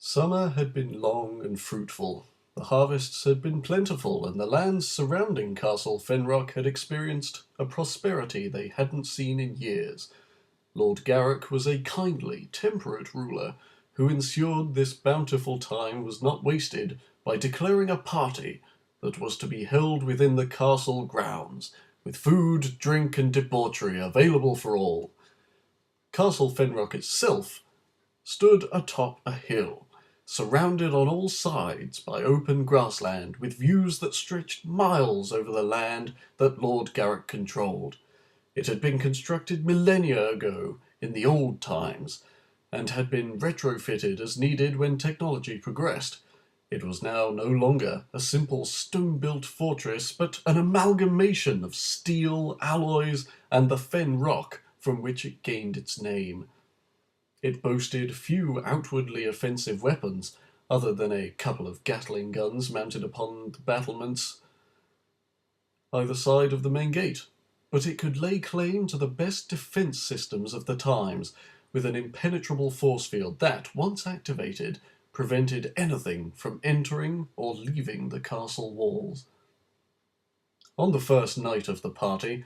Summer had been long and fruitful. The harvests had been plentiful, and the lands surrounding Castle Fenrock had experienced a prosperity they hadn't seen in years. Lord Garrick was a kindly, temperate ruler, who ensured this bountiful time was not wasted by declaring a party that was to be held within the castle grounds, with food, drink, and debauchery available for all. Castle Fenrock itself stood atop a hill, surrounded on all sides by open grassland, with views that stretched miles over the land that Lord Garrick controlled. It had been constructed millennia ago, in the old times, and had been retrofitted as needed when technology progressed. It was now no longer a simple stone-built fortress, but an amalgamation of steel, alloys, and the fen rock from which it gained its name. It boasted few outwardly offensive weapons, other than a couple of Gatling guns mounted upon the battlements either side of the main gate, but it could lay claim to the best defence systems of the times, with an impenetrable force field that, once activated, prevented anything from entering or leaving the castle walls. On the first night of the party,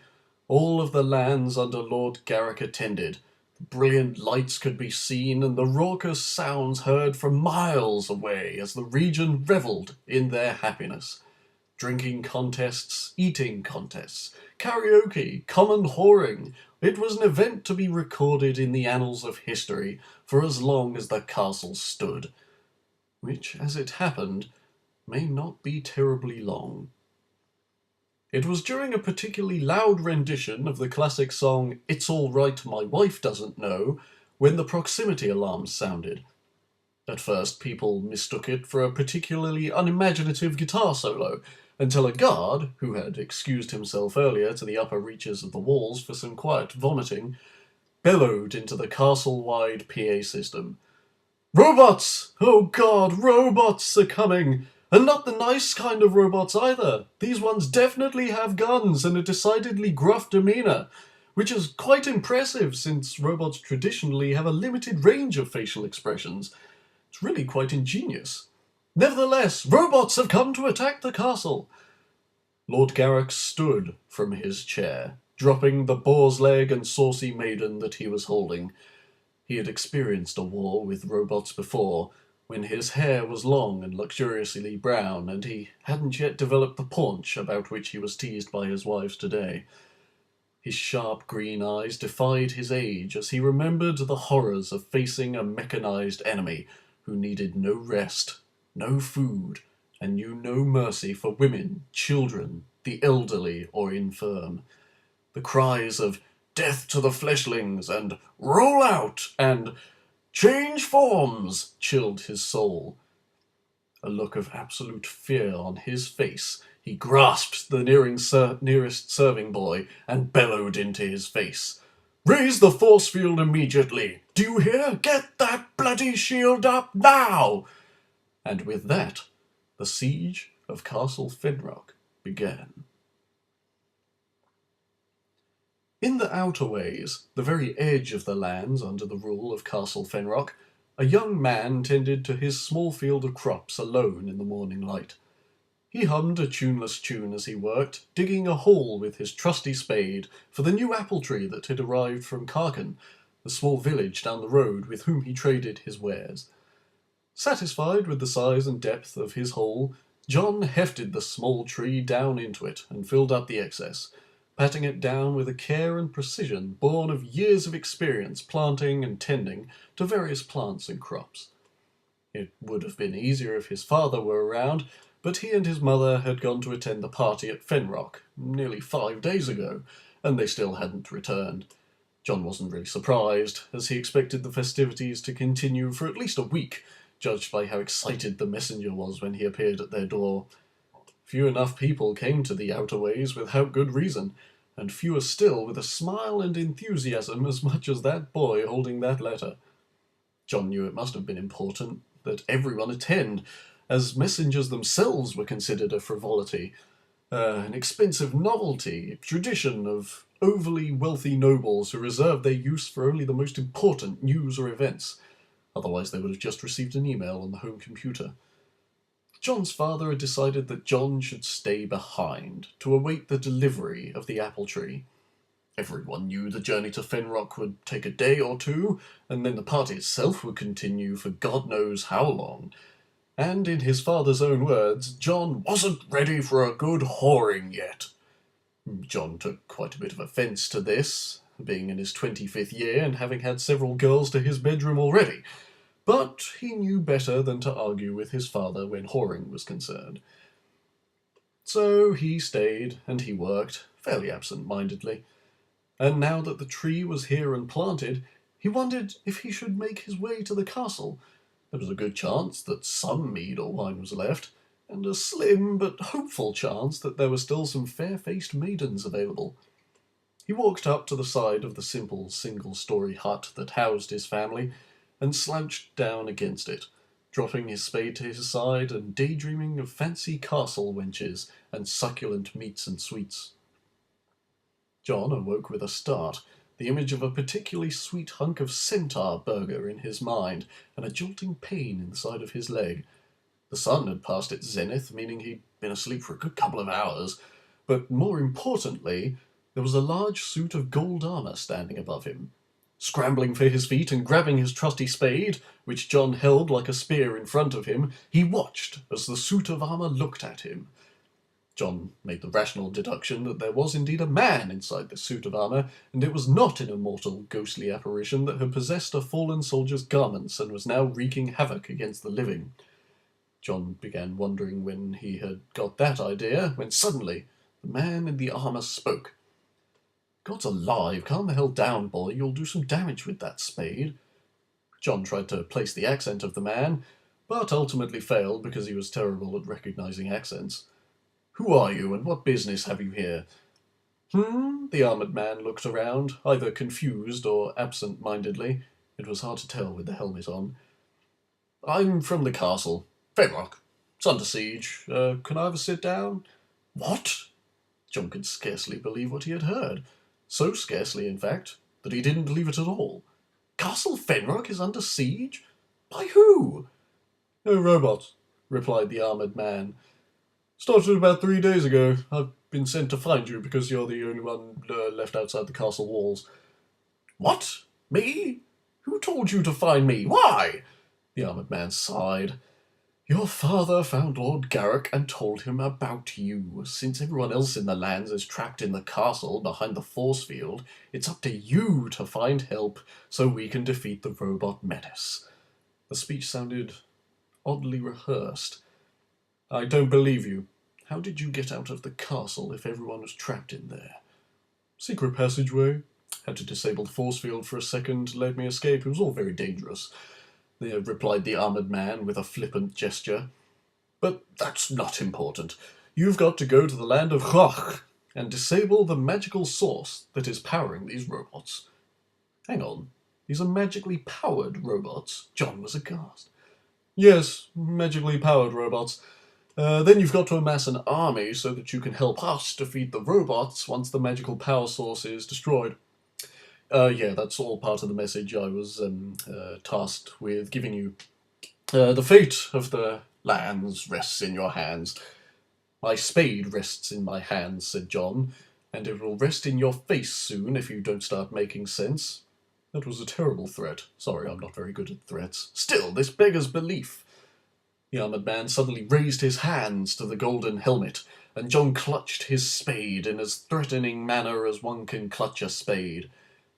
all of the lands under Lord Garrick attended. The brilliant lights could be seen, and the raucous sounds heard from miles away as the region revelled in their happiness. Drinking contests, eating contests, karaoke, common whoring. It was an event to be recorded in the annals of history for as long as the castle stood, which, as it happened, may not be terribly long. It was during a particularly loud rendition of the classic song It's All Right My Wife Doesn't Know when the proximity alarms sounded. At first, people mistook it for a particularly unimaginative guitar solo, until a guard, who had excused himself earlier to the upper reaches of the walls for some quiet vomiting, bellowed into the castle-wide PA system. "Robots! Oh God, robots are coming! And not the nice kind of robots either. These ones definitely have guns and a decidedly gruff demeanor, which is quite impressive since robots traditionally have a limited range of facial expressions. It's really quite ingenious. Nevertheless, robots have come to attack the castle." Lord Garrick stood from his chair, dropping the boar's leg and saucy maiden that he was holding. He had experienced a war with robots before, when his hair was long and luxuriously brown, and he hadn't yet developed the paunch about which he was teased by his wives today. His sharp green eyes defied his age as he remembered the horrors of facing a mechanized enemy who needed no rest, no food, and knew no mercy for women, children, the elderly, or infirm. The cries of "Death to the fleshlings" and "Roll out" and "Change forms" chilled his soul. A look of absolute fear on his face, he grasped the nearest serving boy and bellowed into his face. "Raise the force field immediately! Do you hear? Get that bloody shield up now!" And with that, the siege of Castle Fenrock began. In the outer ways, the very edge of the lands under the rule of Castle Fenrock, a young man tended to his small field of crops alone in the morning light. He hummed a tuneless tune as he worked, digging a hole with his trusty spade for the new apple tree that had arrived from Carcan, the small village down the road with whom he traded his wares. Satisfied with the size and depth of his hole, John hefted the small tree down into it and filled up the excess, patting it down with a care and precision born of years of experience planting and tending to various plants and crops. It would have been easier if his father were around, but he and his mother had gone to attend the party at Fenrock nearly 5 days ago, and they still hadn't returned. John wasn't really surprised, as he expected the festivities to continue for at least a week, judged by how excited the messenger was when he appeared at their door. Few enough people came to the outer ways without good reason, and fewer still with a smile and enthusiasm as much as that boy holding that letter. John knew it must have been important that everyone attend, as messengers themselves were considered a frivolity, an expensive novelty, tradition of overly wealthy nobles who reserved their use for only the most important news or events. Otherwise they would have just received an email on the home computer. John's father had decided that John should stay behind to await the delivery of the apple tree. Everyone knew the journey to Fenrock would take a day or two, and then the party itself would continue for God knows how long. And in his father's own words, John wasn't ready for a good whoring yet. John took quite a bit of offence to this, being in his 25th year and having had several girls to his bedroom already, but he knew better than to argue with his father when whoring was concerned. So he stayed and he worked, fairly absent-mindedly. And now that the tree was here and planted, he wondered if he should make his way to the castle. There was a good chance that some mead or wine was left, and a slim but hopeful chance that there were still some fair-faced maidens available. He walked up to the side of the simple single-story hut that housed his family, and slouched down against it, dropping his spade to his side and daydreaming of fancy castle wenches and succulent meats and sweets. John awoke with a start, the image of a particularly sweet hunk of centaur burger in his mind, and a jolting pain inside of his leg. The sun had passed its zenith, meaning he'd been asleep for a good couple of hours, but more importantly, there was a large suit of gold armour standing above him. Scrambling for his feet and grabbing his trusty spade, which John held like a spear in front of him, he watched as the suit of armour looked at him. John made the rational deduction that there was indeed a man inside this suit of armour, and it was not an immortal, ghostly apparition that had possessed a fallen soldier's garments and was now wreaking havoc against the living. John began wondering when he had got that idea, when suddenly the man in the armour spoke. "God's alive, calm the hell down, boy, you'll do some damage with that spade." John tried to place the accent of the man, but ultimately failed because he was terrible at recognising accents. "Who are you, and what business have you here?" The armoured man looked around, either confused or absent-mindedly. It was hard to tell with the helmet on. "I'm from the castle. Fenrock. It's under siege. Can I have a sit down?" "What?" John could scarcely believe what he had heard. So scarcely, in fact, that he didn't believe it at all. Castle Fenrock is under siege? By who? "No robots," replied the armoured man. "Started about 3 days ago. I've been sent to find you because you're the only one left outside the castle walls." "What? Me? Who told you to find me? Why?" The armoured man sighed. "Your father found Lord Garrick and told him about you. Since everyone else in the lands is trapped in the castle behind the force field, it's up to you to find help so we can defeat the robot menace." The speech sounded oddly rehearsed. "I don't believe you. How did you get out of the castle if everyone was trapped in there?" "Secret passageway. Had to disable the force field for a second to let me escape. It was all very dangerous," replied the armoured man with a flippant gesture. "But that's not important. You've got to go to the land of Roch and disable the magical source that is powering these robots." "Hang on. These are magically powered robots?" John was aghast. "Yes, magically powered robots. Then you've got to amass an army so that you can help us defeat the robots once the magical power source is destroyed." Yeah, that's all part of the message I was tasked with giving you. "The fate of the lands rests in your hands." "My spade rests in my hands," said John, "and it will rest in your face soon if you don't start making sense." "That was a terrible threat. Sorry, I'm not very good at threats." "Still, this beggars belief." The armoured man suddenly raised his hands to the golden helmet, and John clutched his spade in as threatening manner as one can clutch a spade.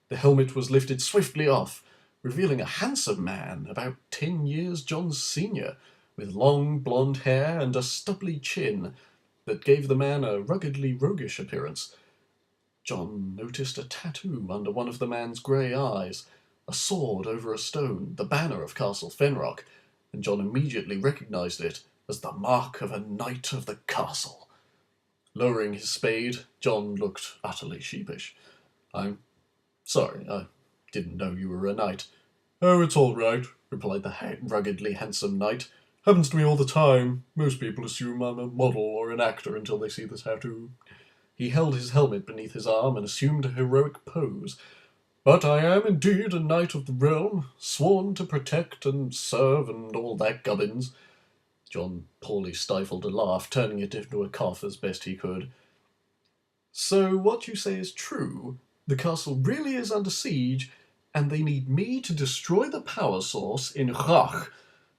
The helmet was lifted swiftly off, revealing a handsome man, about 10 years John's senior, with long blonde hair and a stubbly chin that gave the man a ruggedly roguish appearance. John noticed a tattoo under one of the man's grey eyes, a sword over a stone, the banner of Castle Fenrock, and John immediately recognised it as the mark of a knight of the castle. Lowering his spade, John looked utterly sheepish. "I'm sorry, I didn't know you were a knight." "Oh, it's all right," replied the ruggedly handsome knight. "Happens to me all the time. Most people assume I'm a model or an actor until they see the tattoo." He held his helmet beneath his arm and assumed a heroic pose. But I am indeed a knight of the realm, sworn to protect and serve and all that gubbins. John poorly stifled a laugh, turning it into a cough as best he could. So what you say is true. The castle really is under siege, and they need me to destroy the power source in Rach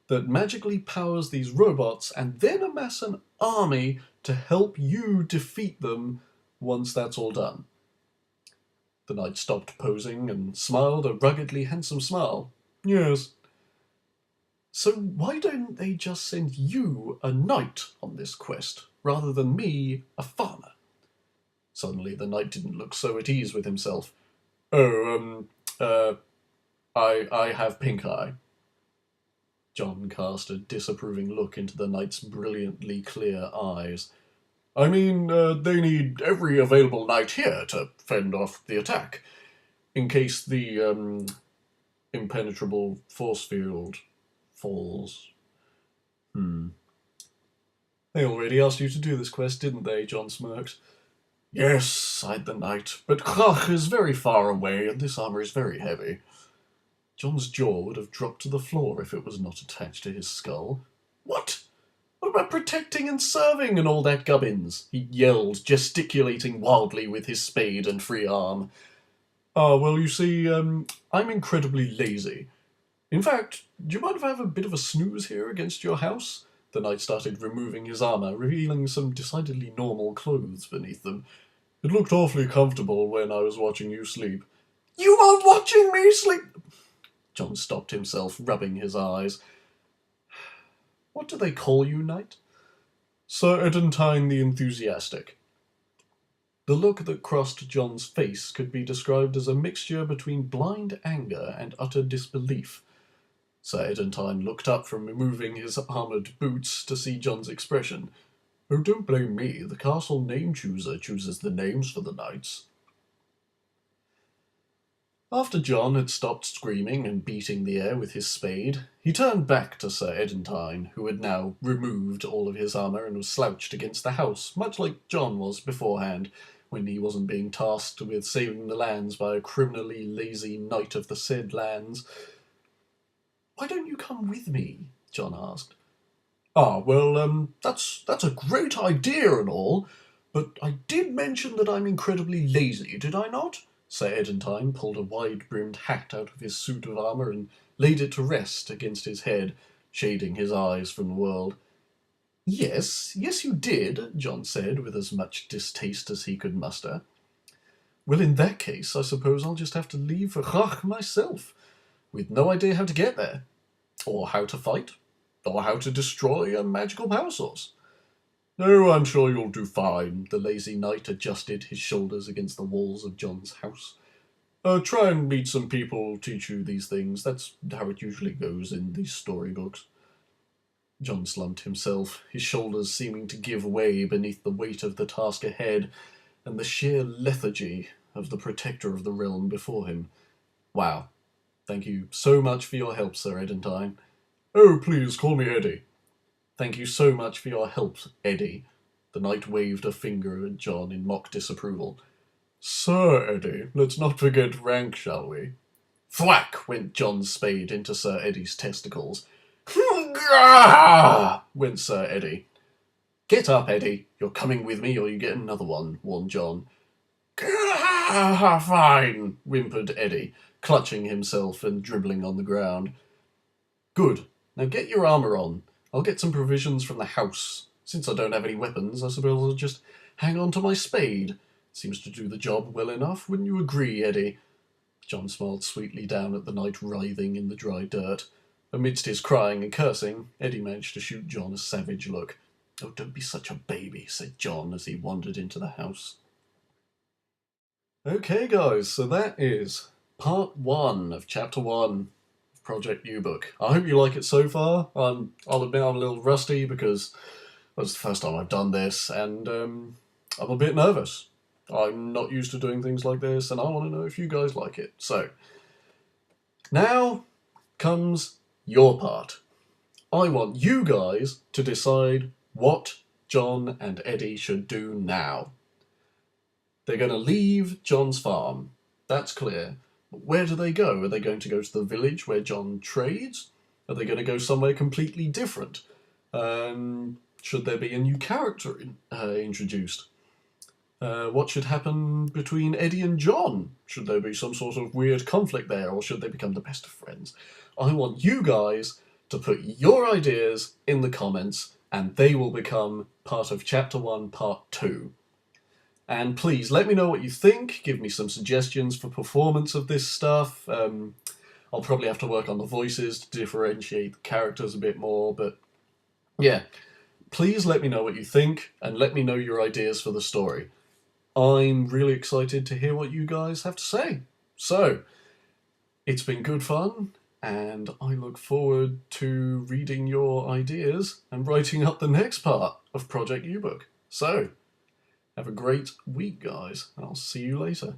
that magically powers these robots, and then amass an army to help you defeat them once that's all done. The knight stopped posing and smiled a ruggedly handsome smile. Yes. So why don't they just send you, a knight, on this quest, rather than me, a farmer? Suddenly the knight didn't look so at ease with himself. Oh, I have pink eye. John cast a disapproving look into the knight's brilliantly clear eyes. I mean, they need every available knight here to fend off the attack, in case the, impenetrable force field falls. They already asked you to do this quest, didn't they? John smirked. Yes, sighed the knight, but Krach is very far away, and this armour is very heavy. John's jaw would have dropped to the floor if it was not attached to his skull. What? What about protecting and serving and all that gubbins? He yelled, gesticulating wildly with his spade and free arm. Well, you see, I'm incredibly lazy. In fact, do you mind if I have a bit of a snooze here against your house? The knight started removing his armour, revealing some decidedly normal clothes beneath them. It looked awfully comfortable when I was watching you sleep. You are watching me sleep? John stopped himself, rubbing his eyes. What do they call you, knight? Sir Edentine the Enthusiastic. The look that crossed John's face could be described as a mixture between blind anger and utter disbelief. Sir Edentine looked up from removing his armoured boots to see John's expression. Oh, don't blame me. The castle name-chooser chooses the names for the knights. After John had stopped screaming and beating the air with his spade, he turned back to Sir Edentine, who had now removed all of his armour and was slouched against the house, much like John was beforehand, when he wasn't being tasked with saving the lands by a criminally lazy knight of the said lands. Why don't you come with me? John asked. That's a great idea and all, but I did mention that I'm incredibly lazy, did I not? Sir Edentine pulled a wide-brimmed hat out of his suit of armour and laid it to rest against his head, shading his eyes from the world. Yes, you did, John said, with as much distaste as he could muster. Well, in that case, I suppose I'll just have to leave for Rach myself, with no idea how to get there, or how to fight, or how to destroy a magical power source. No, I'm sure you'll do fine. The lazy knight adjusted his shoulders against the walls of John's house. Try and meet some people, teach you these things. That's how it usually goes in these storybooks. John slumped himself, his shoulders seeming to give way beneath the weight of the task ahead and the sheer lethargy of the protector of the realm before him. Wow. Thank you so much for your help, Sir Edentine. Oh, please, call me Eddie. Thank you so much for your help, Eddie. The knight waved a finger at John in mock disapproval. Sir Eddie, let's not forget rank, shall we? Thwack went John's spade into Sir Eddie's testicles. Gah! Went Sir Eddie. Get up, Eddie. You're coming with me or you get another one, warned John. Gah! Fine, whimpered Eddie, clutching himself and dribbling on the ground. Good. Now get your armour on. I'll get some provisions from the house. Since I don't have any weapons, I suppose I'll just hang on to my spade. Seems to do the job well enough, wouldn't you agree, Eddie? John smiled sweetly down at the knight writhing in the dry dirt. Amidst his crying and cursing, Eddie managed to shoot John a savage look. Oh, don't be such a baby, said John as he wandered into the house. Okay, guys, so that is part 1 of Chapter 1. Project YouBook. I hope you like it so far. I'll admit I'm a little rusty because it's the first time I've done this, and I'm a bit nervous. I'm not used to doing things like this, and I want to know if you guys like it. So, now comes your part. I want you guys to decide what John and Eddie should do now. They're going to leave John's farm. That's clear. Where do they go? Are they going to go to the village where John trades? Are they going to go somewhere completely different? Should there be a new character introduced? What should happen between Eddie and John? Should there be some sort of weird conflict there, or should they become the best of friends? I want you guys to put your ideas in the comments, and they will become part of Chapter 1, Part 2. And please, let me know what you think. Give me some suggestions for performance of this stuff. I'll probably have to work on the voices to differentiate the characters a bit more, but yeah. Please let me know what you think, and let me know your ideas for the story. I'm really excited to hear what you guys have to say. So, it's been good fun, and I look forward to reading your ideas and writing up the next part of Project YouBook. So, have a great week, guys, and I'll see you later.